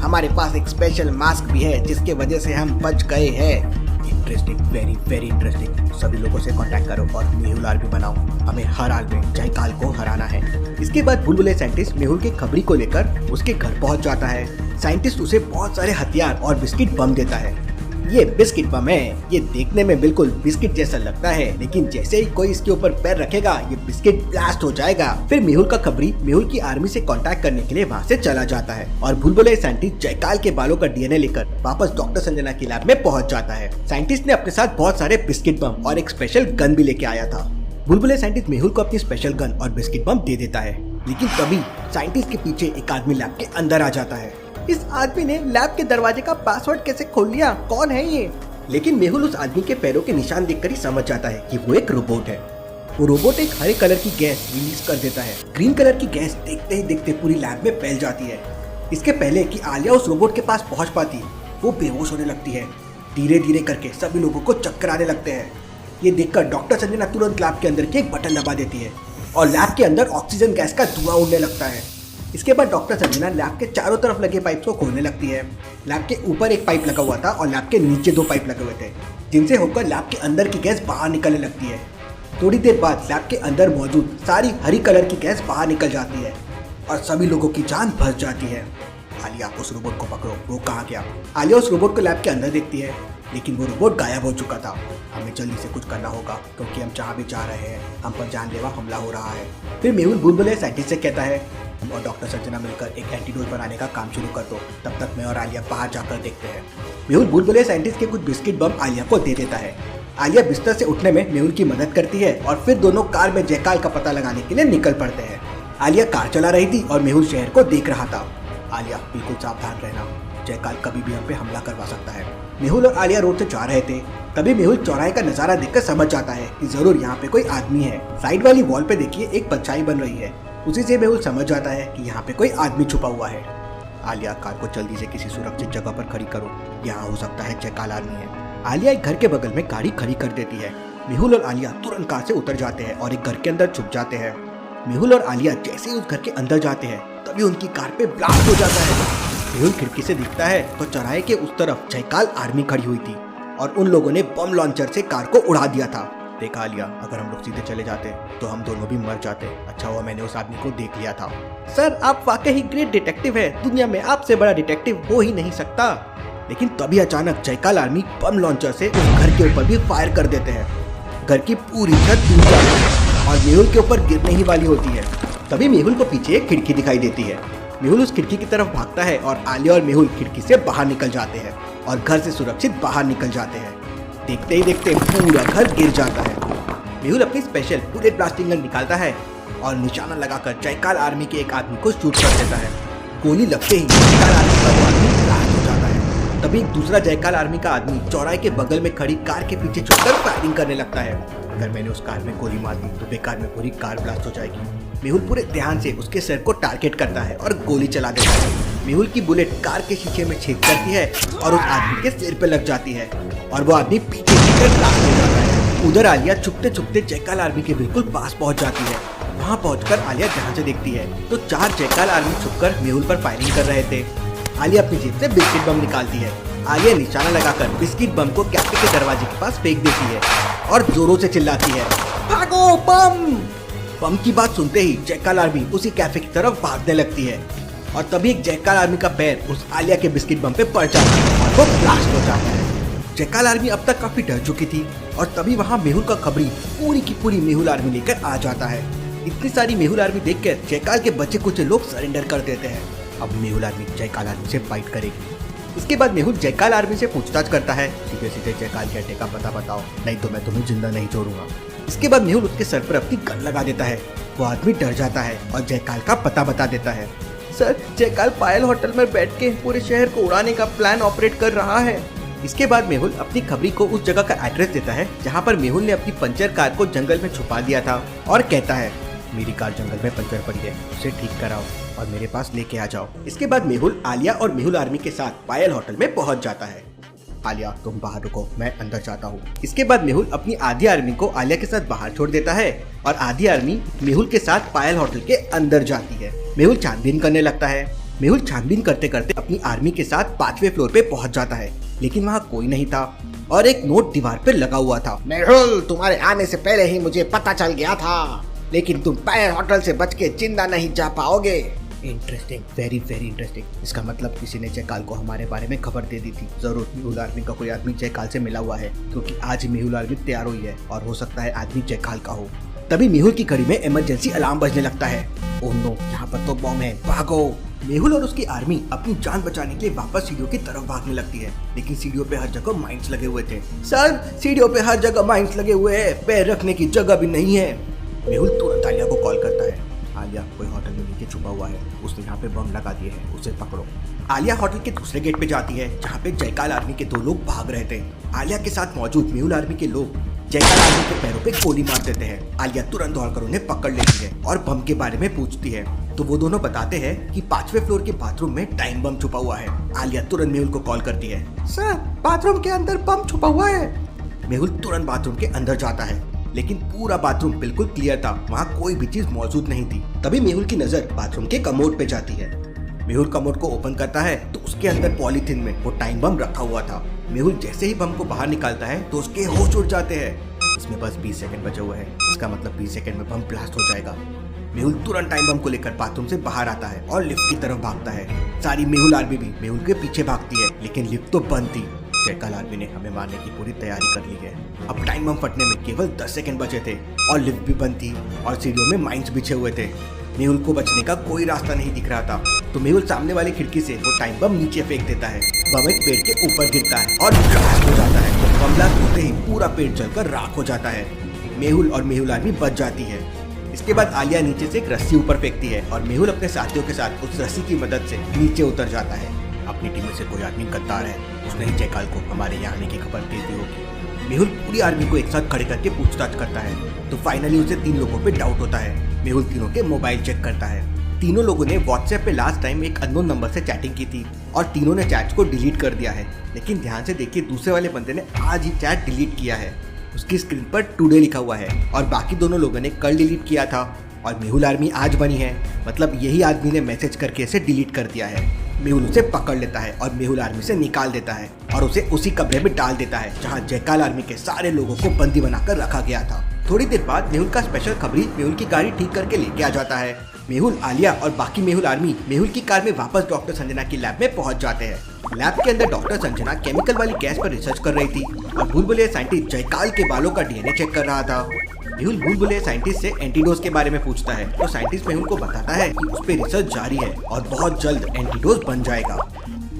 हमारे पास एक स्पेशल मास्क भी है जिसके वजह से हम बच गए हैं। Interesting, very very interesting. सभी लोगों से कांटेक्ट करो और मेहुल आर्मी बनाओ। हमें हर हाल में जयकाल को हराना है। इसके बाद बुलबुले साइंटिस्ट मेहुल के खबरी को लेकर उसके घर पहुंच जाता है। साइंटिस्ट उसे बहुत सारे हथियार और बिस्किट बम देता है। ये बिस्किट बम है। ये देखने में बिल्कुल बिस्किट जैसा लगता है, लेकिन जैसे ही कोई इसके ऊपर पैर रखेगा ये बिस्किट ब्लास्ट हो जाएगा। फिर मेहुल का खबरी मेहुल की आर्मी से कांटेक्ट करने के लिए वहाँ से चला जाता है और बुलबुले साइंटिस्ट जयकाल के बालों का डीएनए लेकर वापस डॉक्टर संजना की लैब में पहुँच जाता है। साइंटिस्ट ने अपने साथ बहुत सारे बिस्किट बम और एक स्पेशल गन भी लेके आया था। बुलबुले साइंटिस्ट मेहुल को अपनी स्पेशल गन और बिस्किट बम दे देता है, लेकिन तभी साइंटिस्ट के पीछे एक आदमी लैब के अंदर आ जाता है। इस आदमी ने लैब के दरवाजे का पासवर्ड कैसे खोल लिया? कौन है ये? लेकिन मेहुल उस आदमी के पैरों के निशान देखकर ही समझ जाता है कि वो एक रोबोट है। वो रोबोट एक हरे कलर की गैस रिलीज कर देता है। ग्रीन कलर की गैस देखते ही देखते पूरी लैब में फैल जाती है। इसके पहले कि आलिया उस रोबोट के पास पहुंच पाती, वो बेहोश होने लगती है। धीरे धीरे करके सभी लोगों को चक्कर आने लगते हैं। ये देखकर डॉक्टर संजना तुरंत लैब के अंदर की एक बटन दबा देती है और लैब के अंदर ऑक्सीजन गैस का धुआं उड़ने लगता है। इसके बाद डॉक्टर संजना लैब के चारों तरफ लगे पाइप को खोलने लगती है। लैब के ऊपर एक पाइप लगा हुआ था और लैब के नीचे 2 पाइप लगे हुए थे, जिनसे होकर लैब के अंदर की गैस बाहर निकलने लगती है। थोड़ी देर बाद लैब के अंदर मौजूद सारी हरी कलर की गैस बाहर निकल जाती है और सभी लोगों की जान बच जाती है। आलिया, उस रोबोट को पकड़ो, वो कहाँ गया? आलिया उस रोबोट को लैब के अंदर देखती है, लेकिन वो रोबोट गायब हो चुका था। हमें जल्दी से कुछ करना होगा क्योंकि हम जहाँ भी जा रहे हैं हम पर जानलेवा हमला हो रहा है। फिर मेहुल बुलबुले साइंटिस्ट से कहता है, हम और डॉक्टर संजना मिलकर एक एंटीडोज बनाने का काम शुरू कर दो, तब तक मैं और आलिया बाहर जाकर देखते हैं। मेहुल बुलबुले साइंटिस्ट के कुछ बिस्किट बम आलिया को दे देता है। आलिया बिस्तर से उठने में मेहुल की मदद करती है और फिर दोनों कार में जयकाल का पता लगाने के लिए निकल पड़ते हैं। आलिया कार चला रही थी और मेहुल शहर को देख रहा था। आलिया, बिल्कुल सावधान रहना, जयकाल कभी भी हम पे हमला करवा सकता है। मेहुल और आलिया रोड से जा रहे थे, तभी मेहुल चौराहे का नजारा देखकर समझ जाता है कि जरूर यहाँ पे कोई आदमी है। साइड वाली वॉल पे देखिए एक परछाई बन रही है, उसी से मेहुल समझ जाता है कि यहाँ पे कोई आदमी छुपा हुआ है। आलिया, कार को जल्दी से किसी सुरक्षित जगह पर खड़ी करो, यहाँ हो सकता है जयकाल आदमी है। आलिया एक घर के बगल में गाड़ी खड़ी कर देती है। मेहुल और आलिया तुरंत कार से उतर जाते हैं और एक घर के अंदर छुप जाते हैं। मेहुल और आलिया जैसे ही उस घर के अंदर जाते हैं तभी उनकी कार पे ब्लास्ट हो जाता है। मेहुल खिड़की से दिखता है तो चौराहे के उस तरफ जयकाल आर्मी खड़ी हुई थी और उन लोगों ने बम लॉन्चर से कार को उड़ा दिया था। देखा आलिया, अगर हम लोग सीधे चले जाते तो हम दोनों भी मर जाते। अच्छा हुआ मैंने उस आदमी को देख लिया था। सर आप वाकई ही ग्रेट डिटेक्टिव है, दुनिया में आपसे बड़ा डिटेक्टिव हो ही नहीं सकता। लेकिन तभी अचानक जयकाल आर्मी बम लॉन्चर से उस घर के ऊपर भी फायर कर देते हैं। घर की पूरी छत टूट जाती है और मेहुल के ऊपर गिरने ही वाली होती है। तभी मेहुल को पीछे एक खिड़की दिखाई देती है। मेहुल उस खिड़की की तरफ भागता है और आलिया और मेहुल खिड़की से बाहर निकल जाते हैं और घर से सुरक्षित बाहर निकल जाते हैं। देखते ही देखते पूरा घर गिर जाता है। मेहुल अपनी स्पेशल बुलेट ब्लास्टिंग गन निकालता है और निशाना लगाकर जयकाल आर्मी के एक आदमी को शूट कर देता है। गोली लगते ही जयकाल आर्मी का वो आदमी ब्लास्ट हो जाता है। तभी एक दूसरा जयकाल आर्मी का आदमी चौराहे के बगल में खड़ी कार के पीछे छुपकर फायरिंग करने लगता है। अगर मैंने उस कार में गोली मार दी तो बेकार में पूरी कार ब्लास्ट हो जाएगी। मेहुल पूरे ध्यान से उसके सर को टारगेट करता है और गोली चला देता है। मेहुल की बुलेट कार के शीशे में छेद करती है और उस आदमी के सिर पे लग जाती है और वो आदमी पीछे गिरकर ब्लास्ट हो जाता है। उधर आलिया छुपते छुपते जयकाल आर्मी के बिल्कुल पास पहुंच जाती है। वहां पहुंचकर आलिया ध्यान से देखती है तो 4 जयकाल आर्मी छुपकर मेहुल पर फायरिंग कर रहे थे। आलिया अपनी जेब से बिस्किट बम निकालती है। आलिया निशाना लगाकर बिस्किट बम को कैफे के दरवाजे के पास फेंक देती है और जोरों से चिल्लाती है, भागो बम। बम की बात सुनते ही जयकाल आर्मी उसी कैफे की तरफ भागने लगती है और तभी एक जयकाल आर्मी का पैर उस आलिया के बिस्किट बम पे पड़ जाता है और वो ब्लास्ट हो जाता है। जयकाल आर्मी अब तक काफी डर चुकी थी और तभी वहाँ मेहुल का खबरी पूरी की पूरी मेहुल आर्मी लेकर आ जाता है। इतनी सारी मेहुल आर्मी देखकर जयकाल के बच्चे कुछ लोग सरेंडर कर देते हैं। अब मेहुल आर्मी जयकाल आर्मी से फाइट करेगी। इसके बाद मेहुल जयकाल आर्मी से पूछताछ करता है, सीधे सीधे जयकाल के अड्डे का पता बताओ, नहीं तो मैं तुम्हें जिंदा नहीं छोड़ूंगा। इसके बाद मेहुल उसके सर पर अपनी गन लगा देता है। वो आदमी डर जाता है और जयकाल का पता बता देता है। सर, जयकाल पायल होटल में बैठ के पूरे शहर को उड़ाने का प्लान ऑपरेट कर रहा है। इसके बाद मेहुल अपनी खबरी को उस जगह का एड्रेस देता है जहाँ पर मेहुल ने अपनी पंचर कार को जंगल में छुपा दिया था और कहता है, मेरी कार जंगल में पंचर पड़ी है, उसे ठीक कराओ और मेरे पास लेके आ जाओ। इसके बाद मेहुल आलिया और मेहुल आर्मी के साथ पायल होटल में पहुंच जाता है। आलिया, तुम बाहर रुको, मैं अंदर जाता हूँ। इसके बाद मेहुल अपनी आधी आर्मी को आलिया के साथ बाहर छोड़ देता है और आधी आर्मी मेहुल के साथ पायल होटल के अंदर जाती है। मेहुल छानबीन करने लगता है। मेहुल छानबीन करते करते अपनी आर्मी के साथ 5वें फ्लोर पे पहुंच जाता है, लेकिन वहाँ कोई नहीं था और एक नोट दीवार पे लगा हुआ था। मेहुल, तुम्हारे आने से पहले ही मुझे पता चल गया था, लेकिन तुम पायल होटल से बच के जिंदा नहीं जा पाओगे। Interesting, very very interesting. इसका मतलब किसी ने जयकाल को हमारे बारे में खबर दे दी थी। जरूर मेहुल आर्मी का कोई आदमी जयकाल से मिला हुआ है, क्योंकि आज ही मेहुल आर्मी तैयार हुई है और हो सकता है आदमी जयकाल का हो। तभी मेहुल की घड़ी में इमरजेंसी अलार्म बजने लगता है। ओह नो, यहाँ पर तो बम है, भागो। मेहुल और उसकी आर्मी अपनी जान बचाने के लिए वापस सीढ़ियों की तरफ भागने लगती है, लेकिन सीढ़ियों पे हर जगह माइंस लगे हुए थे। सर, सीढ़ियों पे हर जगह माइंस लगे हुए हैं, पैर रखने की जगह भी नहीं है। मेहुल तुरंत आलिया को कॉल करता है। आलिया, कोई होटल में नीचे छुपा हुआ है, उसने यहाँ पे बम लगा दिए हैं, उसे पकड़ो। आलिया होटल के दूसरे गेट पे जाती है जहाँ पे जयकाल आर्मी के 2 लोग भाग रहे थे। आलिया के साथ मौजूद मेहुल आर्मी के लोग जयकाल आर्मी के पैरों पे गोली मार देते हैं। आलिया तुरंत दौड़कर उन्हें पकड़ लेती है और बम के बारे में पूछती है तो वो दोनों बताते हैं कि 5वें फ्लोर के बाथरूम में टाइम बम छुपा हुआ है। आलिया तुरंत मेहुल को कॉल करती है, सर, बाथरूम के अंदर बम छुपा हुआ है। मेहुल तुरंत बाथरूम के अंदर जाता है, लेकिन पूरा बाथरूम बिल्कुल क्लियर था, वहाँ कोई भी चीज मौजूद नहीं थी। तभी मेहुल की नजर बाथरूम के कमोड पे जाती है। मेहुल कमोड को ओपन करता है तो उसके अंदर पॉलीथिन में वो टाइम बम रखा हुआ था। मेहुल जैसे ही बम को बाहर निकालता है तो उसके होश उड़ जाते हैं। इसमें बस 20 सेकंड बचे हुए हैं, इसका मतलब 20 सेकंड में बम ब्लास्ट हो जाएगा। मेहुल तुरंत टाइम बम को लेकर बाथरूम से बाहर आता है और लिफ्ट की तरफ भागता है। सारी मेहुल आर्मी भी मेहुल के पीछे भागती है, लेकिन लिफ्ट तो बंद थी। जयकाल आर्मी ने हमें मारने की पूरी तैयारी कर ली है। अब टाइम बम फटने में केवल 10 सेकंड बचे थे और लिफ्ट भी बंद थी और सीढ़ियों में माइंस बिछे हुए थे। मेहुल को बचने का कोई रास्ता नहीं दिख रहा था, तो मेहुल सामने वाली खिड़की से वो टाइम बम नीचे फेंक देता है। बम एक पेड़ के ऊपर गिरता है और ब्लास्ट हो जाता है। बम ब्लास्ट होते ही पूरा पेड़ जलकर राख हो जाता है। मेहुल और मेहुल आर्मी बच जाती है। इसके बाद आलिया नीचे से एक रस्सी ऊपर फेंकती है और मेहुल अपने साथियों के साथ उस रस्सी की मदद से नीचे उतर जाता है। अपनी टीम में से कोई आदमी गद्दार है, उसने ही जयकाल को हमारे यहाँ आने की खबर दे दी होगी। मेहुल पूरी आर्मी को एक साथ खड़े करके पूछताछ करता है तो फाइनली उसे 3 लोगों पे डाउट होता है। मेहुल तीनों के मोबाइल चेक करता है। तीनों लोगों ने व्हाट्सएप पे लास्ट टाइम एक अननोन नंबर से चैटिंग की थी और तीनों ने चैट्स को डिलीट कर दिया है। लेकिन ध्यान से देखिए, दूसरे वाले बंदे ने आज ही चैट डिलीट किया है। उसकी स्क्रीन पर टुडे लिखा हुआ है और बाकी दोनों लोगों ने कल डिलीट किया था और मेहुल आर्मी आज बनी है, मतलब यही आदमी ने मैसेज करके इसे डिलीट कर दिया है। मेहुल उसे पकड़ लेता है और मेहुल आर्मी से निकाल देता है और उसे उसी कमरे में डाल देता है जहाँ जयकाल आर्मी के सारे लोगों को बंदी बनाकर रखा गया था। थोड़ी देर बाद मेहुल का स्पेशल खबरी मेहुल की गाड़ी ठीक करके लेके आ जाता है। मेहुल, आलिया और बाकी मेहुल आर्मी मेहुल की कार में वापस डॉक्टर संजना की लैब में पहुंच जाते हैं। लैब के अंदर डॉक्टर संजना केमिकल वाली गैस पर रिसर्च कर रही थी और भूलभुलैया साइंटिस्ट जयकाल के बालों का डीएनए चेक कर रहा था। मेहुल भूलभुलैया साइंटिस्ट से एंटीडोज के बारे में पूछता है तो साइंटिस्ट मेहुल को बताता है कि उस पे रिसर्च जारी है और बहुत जल्द एंटीडोज बन जाएगा।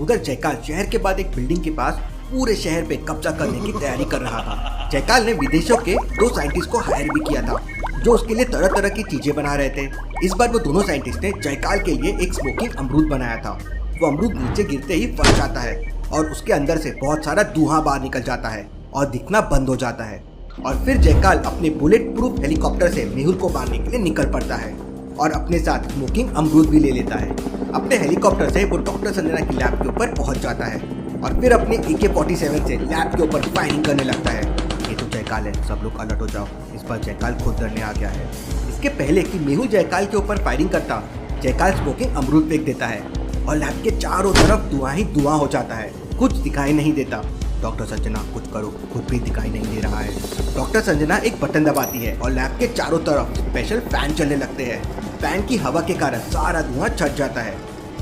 उधर जयकाल शहर के बाद एक बिल्डिंग के पास पूरे शहर पे कब्जा करने की तैयारी कर रहा था। जयकाल ने विदेशों के 2 साइंटिस्ट को हायर भी किया था जो उसके लिए तरह तरह की चीजें बना रहे थे। इस बार वो दोनों साइंटिस्ट ने जयकाल के लिए एक स्मोकिंग अमरूद बनाया था। वो अमरूद नीचे गिरते ही फट जाता है और उसके अंदर से बहुत सारा धुआं बाहर निकल जाता है और दिखना बंद हो जाता है। और फिर जयकाल अपने बुलेट प्रूफ हेलीकॉप्टर से मेहुल को मारने के लिए निकल पड़ता है और अपने साथ स्मोकिंग अमरूद भी ले लेता है। अपने हेलीकॉप्टर से वो डॉक्टर संजना की लैब के ऊपर पहुंच जाता है और फिर अपने AK-47 से लैब के ऊपर फायरिंग करने लगता है। ये तो जयकाल है, सब लोग अलर्ट हो जाओ, इस पर जयकाल खुद डरने आ गया है। इसके पहले कि मेहुल जयकाल के ऊपर फायरिंग करता, जयकाल स्मोकिंग अमरूद फेंक देता है और लैब के चारों तरफ धुआं ही धुआं हो जाता है, कुछ दिखाई नहीं देता। डॉक्टर संजना कुछ करो, खुद भी दिखाई नहीं दे रहा है। डॉक्टर संजना एक बटन दबाती है और लैब के चारों तरफ स्पेशल फैन चलने लगते हैं। फैन की हवा के कारण सारा धुआं छट जाता है।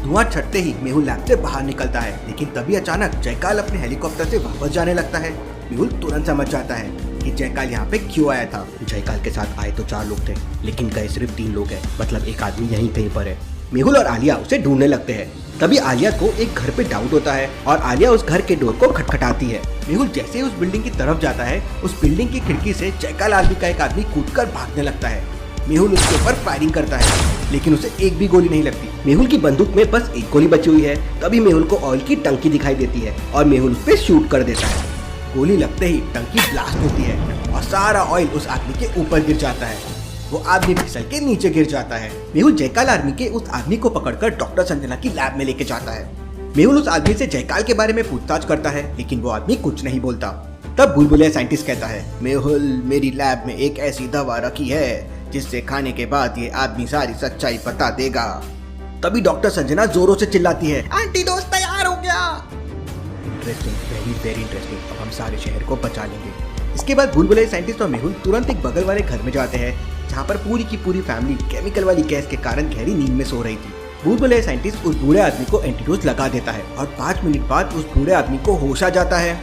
धुआं छटते ही मेहुल लैब से बाहर निकलता है, लेकिन तभी अचानक जयकाल अपने हेलीकॉप्टर से वापस जाने लगता है। मेहुल तुरंत समझ जाता है कि जयकाल यहाँ पे क्यों आया था। जयकाल के साथ आए तो 4 लोग थे, लेकिन गए सिर्फ 3 लोग हैं, मतलब एक आदमी यहीं कहीं पर है। मेहुल और आलिया उसे ढूंढने लगते हैं। तभी आलिया को एक घर पे डाउट होता है और आलिया उस घर के डोर को खटखटाती है। मेहुल जैसे ही उस बिल्डिंग की तरफ जाता है, उस बिल्डिंग की खिड़की से जयकाल आर्मी का एक आदमी कूदकर भागने लगता है। मेहुल उसके ऊपर फायरिंग करता है, लेकिन उसे एक भी गोली नहीं लगती। मेहुल की बंदूक में बस एक गोली बची हुई है। तभी मेहुल को ऑयल की टंकी दिखाई देती है और मेहुल उस पे शूट कर देता है। गोली लगते ही टंकी ब्लास्ट होती है और सारा ऑयल उस आदमी के ऊपर गिर जाता है। वो आदमी फिसल के नीचे गिर जाता है। मेहुल जयकाल आर्मी के उस आदमी को पकड़कर डॉक्टर संजना की लैब में लेके जाता है। मेहुल उस आदमी से जयकाल के बारे में पूछताछ करता है, लेकिन वो आदमी कुछ नहीं बोलता। तब बुलबुले साइंटिस्ट कहता है, मेहुल मेरी लैब में एक ऐसी दवा रखी है जिससे खाने के बाद ये आदमी सारी सच्चाई बता देगा। तभी डॉक्टर संजना जोरों से चिल्लाती है, एंटीडोज तैयार हो गया। Interesting, very interesting. अब हम सारे शहर को बचा लेंगे। इसके बाद बुलबुले साइंटिस्ट और मेहुल तुरंत एक बगल वाले घर में जाते हैं, जहाँ पर पूरी की पूरी फैमिली केमिकल वाली गैस के कारण गहरी नींद में सो रही थी। बुलबुले साइंटिस्ट उस बूढ़े आदमी को एंटीडोज लगा देता है और 5 मिनट बाद उस बूढ़े आदमी को होश आ जाता है।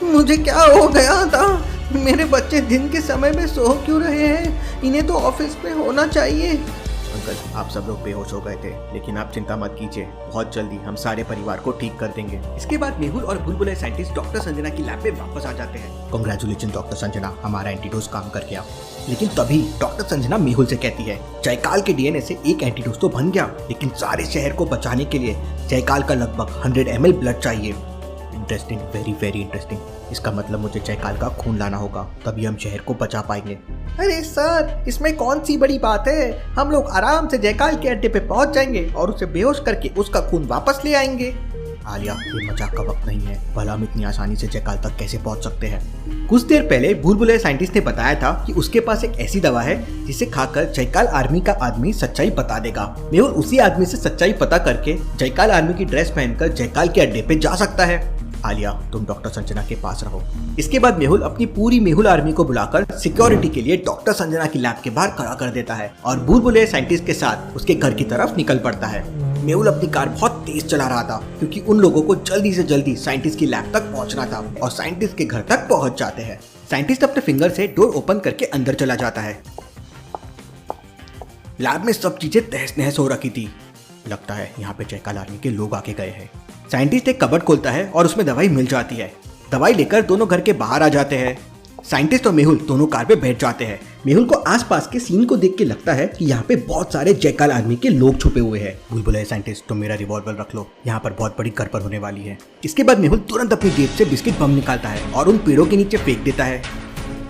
मुझे क्या हो गया था? मेरे बच्चे दिन के समय में सो क्यों रहे हैं? इन्हें तो ऑफिस में होना चाहिए। अंकल, आप सब लोग बेहोश हो गए थे, लेकिन आप चिंता मत कीजिए, बहुत जल्दी हम सारे परिवार को ठीक कर देंगे। इसके बाद मेहुल और बुलबुले साइंटिस्ट डॉक्टर संजना की लैब में वापस आ जाते हैं। कांग्रेचुलेशन डॉक्टर संजना, हमारा एंटीडोज काम कर गया। लेकिन तभी डॉक्टर संजना मेहुल से कहती है, जयकाल के डीएनए से एक एंटीडोज तो बन गया, लेकिन सारे शहर को बचाने के लिए जयकाल का लगभग 100 ml ब्लड चाहिए। Interesting, very interesting. इसका मतलब मुझे जयकाल का खून लाना होगा, तभी हम शहर को बचा पाएंगे। अरे सर, इसमें कौन सी बड़ी बात है? हम लोग आराम से जयकाल के अड्डे पे पहुंच जाएंगे और उसे बेहोश करके उसका खून वापस ले आएंगे। आलिया, ये मजाक का वक्त नहीं है, भला हम इतनी आसानी से जयकाल तक कैसे पहुंच सकते हैं? कुछ देर पहले बुलबुले साइंटिस्ट ने बताया था कि उसके पास एक ऐसी दवा है जिसे खाकर जयकाल आर्मी का आदमी सच्चाई बता देगा। मेहुल उसी आदमी से सच्चाई पता करके जयकाल आर्मी की ड्रेस पहनकर जयकाल के अड्डे पे जा सकता है। आलिया, तुम डॉक्टर संजना के पास रहो। इसके बाद मेहुल अपनी पूरी मेहुल आर्मी को बुलाकर सिक्योरिटी के लिए डॉक्टर संजना की लैब के बाहर खड़ा कर देता है और बुलबुले साइंटिस्ट के साथ उसके घर की तरफ निकल पड़ता है। मेहुल अपनी कार बहुत तेज चला रहा था, क्योंकि उन लोगों को जल्दी से जल्दी साइंटिस्ट की लैब तक पहुंचना था और साइंटिस्ट के घर तक पहुंच जाते हैं। साइंटिस्ट अपने फिंगर से डोर ओपन करके अंदर चला जाता है। लैब में सब चीजें तहस नहस हो रखी थी। लगता है यहाँ पे जयकाल आर्मी के लोग आके गए हैं। साइंटिस्ट एक कबर्ड खोलता है और उसमें दवाई मिल जाती है। दवाई लेकर दोनों घर के बाहर आ जाते हैं। साइंटिस्ट और मेहुल दोनों कार पे बैठ जाते हैं। मेहुल को आसपास के सीन को देख के लगता है कि यहाँ पे बहुत सारे जयकाल आर्मी के लोग छुपे हुए हैं। बुलबुले साइंटिस्ट, तुम मेरा रिवॉल्वर रख लो, यहाँ पर बहुत बड़ी गड़बड़ होने वाली है। इसके बाद मेहुल तुरंत अपनी जेब से बिस्किट बम निकालता है और उन पेड़ों के नीचे फेंक देता है।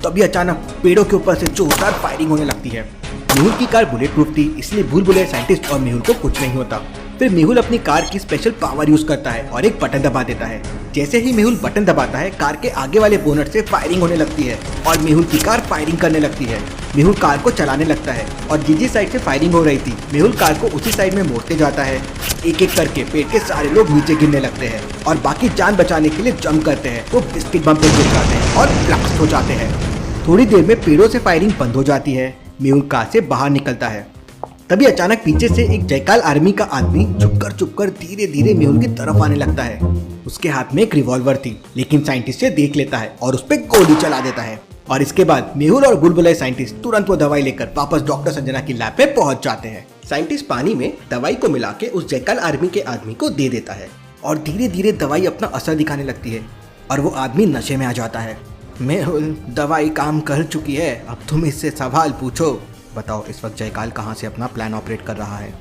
तभी अचानक पेड़ों के ऊपर से जोरदार फायरिंग होने लगती है। मेहुल की कार बुलेट प्रूफ थी, इसलिए बुलबुले साइंटिस्ट और मेहुल को कुछ नहीं होता। फिर मेहुल अपनी कार की स्पेशल पावर यूज करता है और एक बटन दबा देता है। जैसे ही मेहुल बटन दबाता है, कार के आगे वाले बोनट से फायरिंग होने लगती है और मेहुल की कार फायरिंग करने लगती है। मेहुल कार को चलाने लगता है और जिस साइड से फायरिंग हो रही थी, मेहुल कार को उसी साइड में मोड़ते जाता है। एक एक करके पेड़ के सारे लोग नीचे गिरने लगते हैं और बाकी जान बचाने के लिए जंप करते हैं। वो बिस्किट बम पे गिर जाते हैं और ब्लास्ट हो जाते हैं। थोड़ी देर में पेड़ों से फायरिंग बंद हो जाती है। मेहुल कार से बाहर निकलता है। तभी अचानक पीछे से एक जयकाल आर्मी का आदमी छुपकर धीरे धीरे मेहुल की तरफ आने लगता है। उसके हाथ में एक रिवॉल्वर थी, लेकिन साइंटिस्ट से देख लेता है और उस पर गोली चला देता है। और इसके बाद मेहुल और बुलबुले साइंटिस्ट तुरंत वो दवाई लेकर वापस डॉक्टर संजना की लैब पे पहुंच जाते हैं। साइंटिस्ट पानी में दवाई को मिला के उस जयकाल आर्मी के आदमी को दे देता है और धीरे धीरे दवाई अपना असर दिखाने लगती है और वो आदमी नशे में आ जाता है। मेहुल, दवाई काम कर चुकी है, अब तुम इससे सवाल पूछो। बताओ इस वक्त जयकाल कहाँ से अपना प्लान ऑपरेट कर रहा है?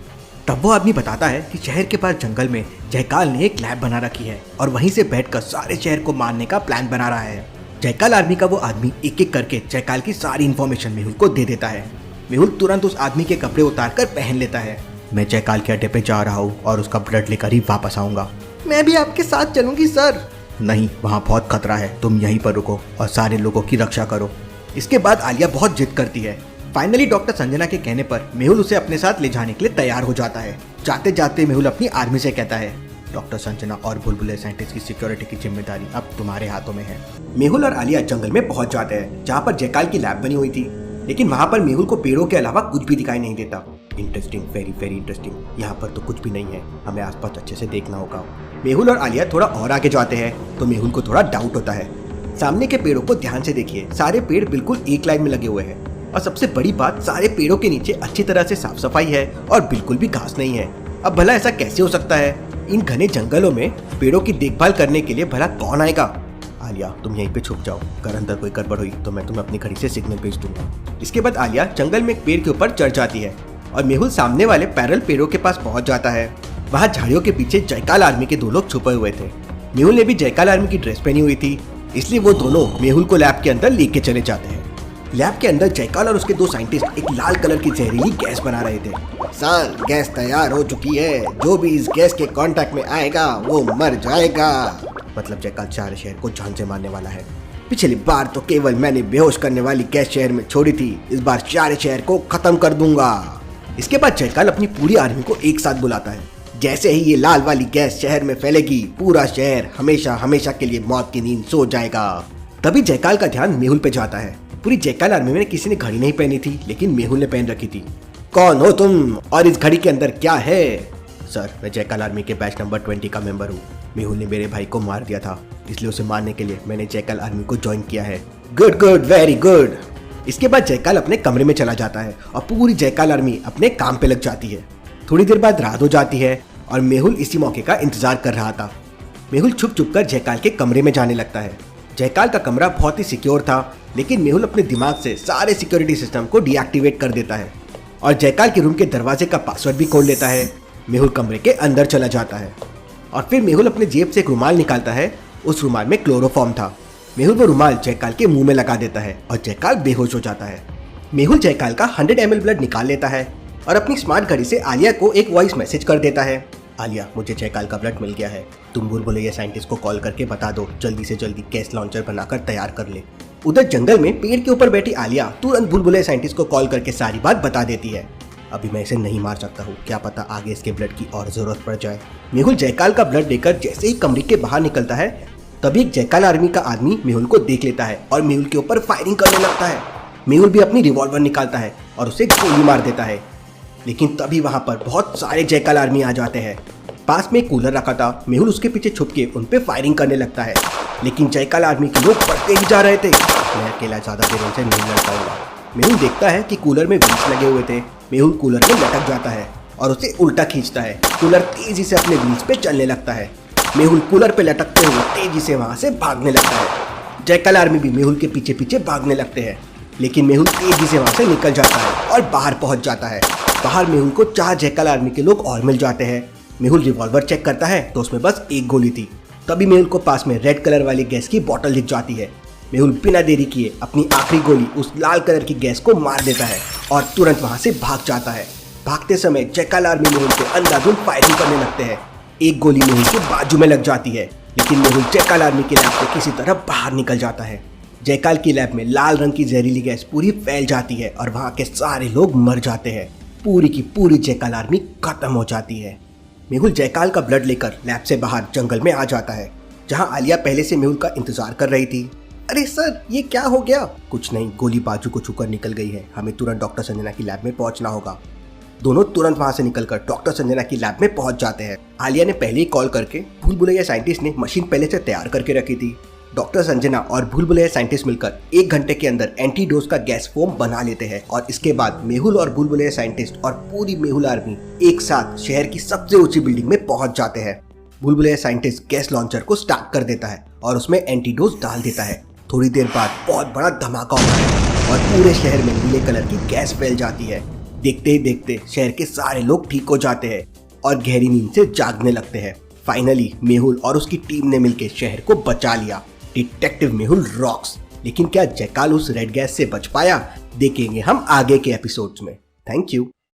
तब वो आदमी बताता है कि शहर के पास जंगल में जयकाल ने एक लैब बना रखी है और वहीं से बैठकर सारे शहर को मारने का प्लान बना रहा है। जयकाल आर्मी का वो आदमी एक एक करके जयकाल की सारी इन्फॉर्मेशन मेहुल को दे देता है। मेहुल तुरंत उस आदमी के कपड़े उतारकर पहन लेता है। मैं जयकाल के अड्डे पे जा रहा हूँ और उसका ब्लड लेकर ही वापस आऊंगा। मैं भी आपके साथ चलूंगी सर। नहीं, वहाँ बहुत खतरा है, तुम यहीं पर रुको और सारे लोगों की रक्षा करो। इसके बाद आलिया बहुत जिद करती है। फाइनली डॉक्टर संजना के कहने पर मेहुल उसे अपने साथ ले जाने के लिए तैयार हो जाता है। जाते जाते मेहुल अपनी आर्मी से कहता है, डॉक्टर संजना और बुलबुले साइंटिस्ट की सिक्योरिटी की जिम्मेदारी अब तुम्हारे हाथों में है। मेहुल और आलिया जंगल में पहुंच जाते हैं जहाँ पर जयकाल की लैब बनी हुई थी, लेकिन वहाँ पर मेहुल को पेड़ों के अलावा कुछ भी दिखाई नहीं देता। Interesting, very very interesting. यहाँ पर तो कुछ भी नहीं है, हमें आसपास अच्छे से देखना होगा। मेहुल और आलिया थोड़ा और आगे जाते हैं तो मेहुल को थोड़ा डाउट होता है। सामने के पेड़ों को ध्यान से देखिए, सारे पेड़ बिल्कुल एक लाइन में लगे हुए हैं और सबसे बड़ी बात, सारे पेड़ों के नीचे अच्छी तरह से साफ सफाई है और बिल्कुल भी घास नहीं है। अब भला ऐसा कैसे हो सकता है? इन घने जंगलों में पेड़ों की देखभाल करने के लिए भला कौन आएगा? आलिया, तुम यहीं पे छुप जाओ, अगर अंदर कोई गड़बड़ हुई तो मैं तुम्हें अपनी घड़ी से सिग्नल भेज दूंगा। इसके बाद आलिया जंगल में एक पेड़ के ऊपर चढ़ जाती है और मेहुल सामने वाले पैरल पेड़ों के पास पहुंच जाता है। वहाँ झाड़ियों के पीछे जयकाल आर्मी के 2 लोग छुपे हुए थे। मेहुल ने भी जयकाल आर्मी की ड्रेस पहनी हुई थी, इसलिए वो दोनों मेहुल को लैब के अंदर लेके चले जाते हैं। लैब के अंदर जयकाल और उसके 2 साइंटिस्ट एक लाल कलर की जहरीली गैस बना रहे थे। सर, गैस तैयार हो चुकी है। जो भी इस गैस के कांटेक्ट में आएगा वो मर जाएगा। मतलब जयकाल सारे शहर को जान से मारने वाला है। पिछली बार तो केवल मैंने बेहोश करने वाली गैस शहर में छोड़ी थी, इस बार सारे शहर को खत्म कर दूंगा। इसके बाद जयकाल अपनी पूरी आर्मी को एक साथ बुलाता है। जैसे ही ये लाल वाली गैस शहर में फैलेगी, पूरा शहर हमेशा हमेशा के लिए मौत की नींद सो जाएगा। तभी जयकाल का ध्यान मेहुल पे जाता है। पूरी जयकाल आर्मी में किसी ने घड़ी नहीं पहनी थी, लेकिन मेहुल ने पहन रखी थी। कौन हो तुम और इस घड़ी के अंदर क्या है? सर, मैं जयकाल आर्मी के बैच नंबर 20 का मेंबर हूँ। मेहुल ने मेरे भाई को मार दिया था, इसलिए उसे मारने के लिए मैंने जयकाल आर्मी को ज्वाइन किया है। Good good, very good. इसके बाद जयकाल अपने कमरे में चला जाता है और पूरी जयकाल आर्मी अपने काम पे लग जाती है। थोड़ी देर बाद रात हो जाती है और मेहुल इसी मौके का इंतजार कर रहा था। मेहुल छुप छुप कर जयकाल के कमरे में जाने लगता है। जयकाल का कमरा बहुत ही सिक्योर था, लेकिन मेहुल अपने दिमाग से सारे सिक्योरिटी सिस्टम को डीएक्टिवेट कर देता है और जयकाल के रूम के दरवाजे का पासवर्ड भी खोल लेता है। मेहुल कमरे के अंदर चला जाता है और फिर मेहुल अपने जेब से एक रुमाल निकालता है। उस रुमाल में क्लोरोफॉर्म था। मेहुल वो रुमाल जयकाल के मुंह में लगा देता है और जयकाल बेहोश हो जाता है। मेहुल जयकाल का 100 ml ब्लड निकाल लेता है और अपनी स्मार्ट घड़ी से आलिया को एक वॉइस मैसेज कर देता है। आलिया, मुझे जयकाल का ब्लड मिल गया है, तुम बुलबुले साइंटिस्ट को कॉल करके बता दो जल्दी से जल्दी गैस लॉन्चर बनाकर तैयार कर ले। उधर जंगल में पेड़ के ऊपर बैठी आलिया तुरंत बुलबुले साइंटिस्ट को कॉल करके सारी बात बता देती है। अभी मैं इसे नहीं मार सकता हूँ, क्या पता आगे इसके ब्लड की और जरूरत पड़ जाए। मेहुल जयकाल का ब्लड लेकर जैसे ही कमरे के बाहर निकलता है, तभी एक जयकाल आर्मी का आदमी मेहुल को देख लेता है और मेहुल के ऊपर फायरिंग करने लगता है। मेहुल भी अपनी रिवॉल्वर निकालता है और उसे गोली मार देता है, लेकिन तभी वहां पर बहुत सारे जयकाल आर्मी आ जाते हैं। पास में एक कूलर रखा था, मेहुल उसके पीछे छुप के उन पे फायरिंग करने लगता है, लेकिन जयकाल आर्मी के लोग बढ़ते ही जा रहे थे। मैं अकेला ज्यादा देर उनसे नहीं लड़ पाऊंगा। मेहुल देखता है कि कूलर में व्हील्स लगे हुए थे। मेहुल कूलर में लटक जाता है और उसे उल्टा खींचता है। कूलर तेजी से अपने व्हील्स पे चलने लगता है। मेहुल कूलर पे लटकते हुए तेजी से वहां से भागने लगता है। जयकाल आर्मी भी मेहुल के पीछे पीछे भागने लगते हैं, लेकिन मेहुल तेजी से वहां से निकल जाता है और बाहर पहुंच जाता है। बाहर मेहुल को 4 जयकाल आर्मी के लोग और मिल जाते हैं। मेहुल रिवॉल्वर चेक करता है तो उसमें बस एक गोली थी। तभी मेहुल को पास में रेड कलर वाली गैस की बोतल दिख जाती है। मेहुल बिना देरी किए अपनी आखिरी गोली उस लाल कलर की गैस को मार देता है और तुरंत वहां से भाग जाता है। भागते समय जयकाल आर्मी मेहुल पे अंधाधुंध फायरिंग करने लगते हैं। एक गोली मेहुल के बाजू में लग जाती है, लेकिन मेहुल जयकाल आर्मी की लैब से किसी तरह बाहर निकल जाता है। जयकाल की लैब में लाल रंग की जहरीली गैस पूरी फैल जाती है और वहां के सारे लोग मर जाते हैं। पूरी की पूरी जयकाल आर्मी खत्म हो जाती है। मेहुल जयकाल का ब्लड लेकर लैब से बाहर जंगल में आ जाता है, जहां आलिया पहले से मेहुल का इंतजार कर रही थी। अरे सर, ये क्या हो गया? कुछ नहीं, गोली बाजू को छूकर निकल गई है, हमें तुरंत डॉक्टर संजना की लैब में पहुंचना होगा। दोनों तुरंत वहां से निकलकर डॉक्टर संजना की लैब में पहुंच जाते हैं। आलिया ने पहले ही कॉल करके भूलभुलैया साइंटिस्ट ने मशीन पहले से तैयार करके रखी थी। डॉक्टर संजना और भूलभुलैया साइंटिस्ट मिलकर 1 घंटे के अंदर एंटीडोज का गैस फोम बना लेते हैं और इसके बाद मेहुल और भूलभुलैया साइंटिस्ट और पूरी मेहुल आर्मी एक साथ शहर की सबसे ऊंची बिल्डिंग में पहुंच जाते हैं। भूलभुलैया साइंटिस्ट गैस लॉन्चर को स्टार्ट कर देता है और उसमें एंटीडोज डाल देता है। थोड़ी देर बाद बहुत बड़ा धमाका होता है और पूरे शहर में नीले कलर की गैस फैल जाती है। देखते ही देखते शहर के सारे लोग ठीक हो जाते हैं और गहरी नींद से जागने लगते हैं। फाइनली मेहुल और उसकी टीम ने मिलकर शहर को बचा लिया। Detective Mehul rocks. लेकिन क्या जैकाल उस रेड गैस से बच पाया? देखेंगे हम आगे के एपिसोड्स में। Thank you.